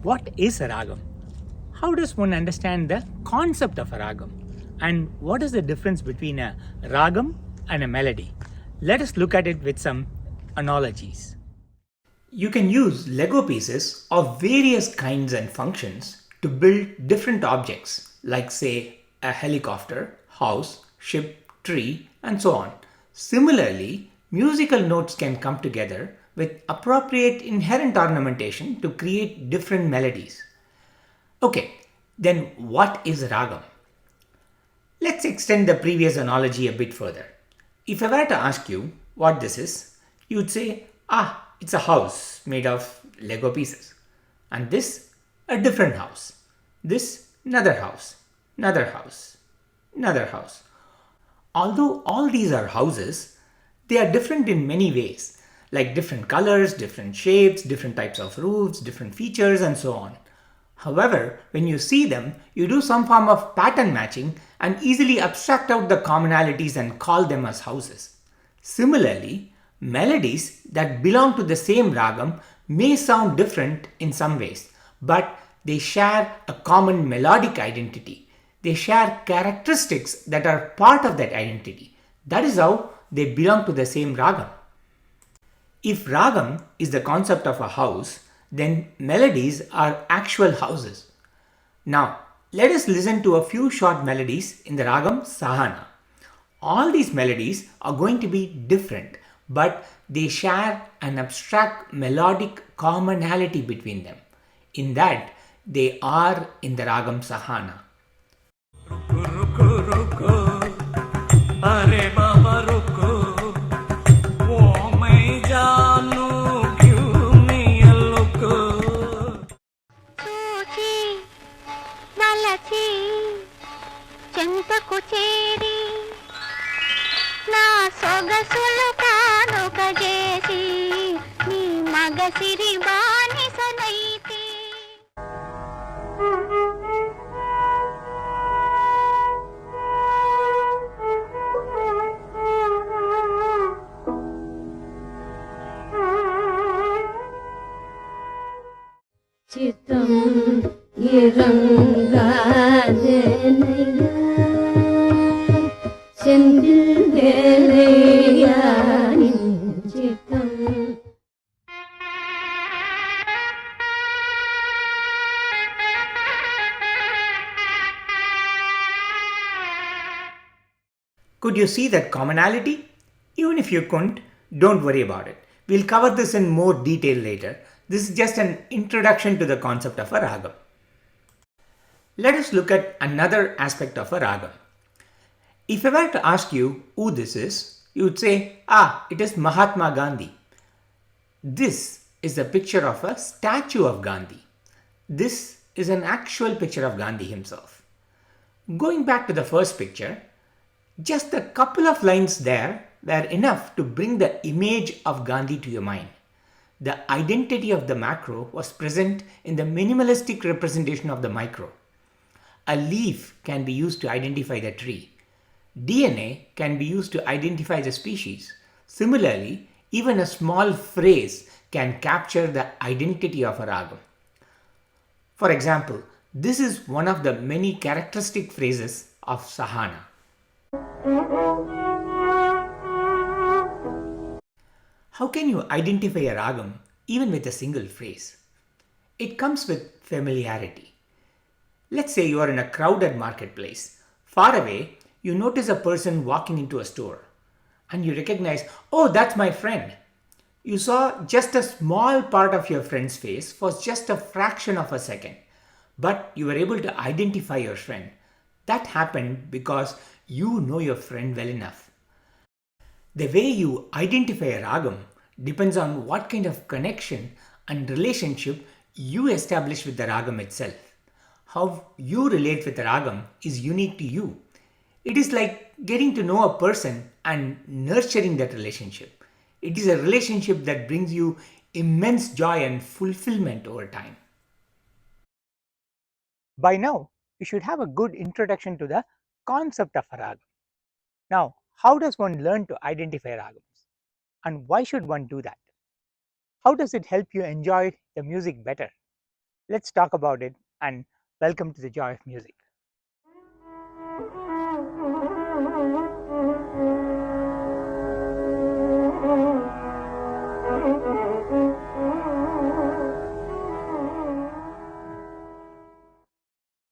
What is a ragam? How does one understand the concept of a ragam? And what is the difference between a ragam and a melody? Let us look at it with some analogies. You can use Lego pieces of various kinds and functions to build different objects, like, say, a helicopter, house, ship, tree, and so on. Similarly, musical notes can come together with appropriate inherent ornamentation to create different melodies. Okay, then what is ragam? Let's extend the previous analogy a bit further. If I were to ask you what this is, you'd say, it's a house made of Lego pieces. And this, a different house. This, another house, another house, another house. Although all these are houses, they are different in many ways, like different colors, different shapes, different types of roofs, different features, and so on. However, when you see them, you do some form of pattern matching and easily abstract out the commonalities and call them as houses. Similarly, melodies that belong to the same ragam may sound different in some ways, but they share a common melodic identity. They share characteristics that are part of that identity. That is how they belong to the same ragam. If ragam is the concept of a house, then melodies are actual houses. Now, let us listen to a few short melodies in the ragam Sahana. All these melodies are going to be different, but they share an abstract melodic commonality between them, in that they are in the ragam Sahana. Rukku rukku rukku, are baba rukku. Oh my janu, give me a look. చూచి నలచి చెంతకు చేరి నా సొగసులు కానుక చేసి నీ మగసిరి బానిసనైతే చిత్తం ఈ రంగాదేనయ్యా చెందిదేనయ్యా చిత్తం. Could you see that commonality? Even if you couldn't, don't worry about it. We'll cover this in more detail later. This is just an introduction to the concept of a ragam. Let us look at another aspect of a ragam. If I were to ask you who this is, you would say, it is Mahatma Gandhi. This is a picture of a statue of Gandhi. This is an actual picture of Gandhi himself. Going back to the first picture, just a couple of lines there were enough to bring the image of Gandhi to your mind. The identity of the macro was present in the minimalistic representation of the micro. A leaf can be used to identify the tree. DNA can be used to identify the species. Similarly, even a small phrase can capture the identity of a ragam. For example, this is one of the many characteristic phrases of Sahana. How can you identify a ragam even with a single phrase? It comes with familiarity. Let's say you are in a crowded marketplace. Far away, you notice a person walking into a store and you recognize, that's my friend. You saw just a small part of your friend's face for just a fraction of a second, but you were able to identify your friend. That happened because you know your friend well enough. The way you identify a ragam depends on what kind of connection and relationship you establish with the ragam itself. How you relate with the ragam is unique to you. It is like getting to know a person and nurturing that relationship. It is a relationship that brings you immense joy and fulfillment over time. By now, you should have a good introduction to the concept of a ragam. Now, how does one learn to identify ragams? And why should one do that? How does it help you enjoy the music better? Let's talk about it and welcome to the joy of music.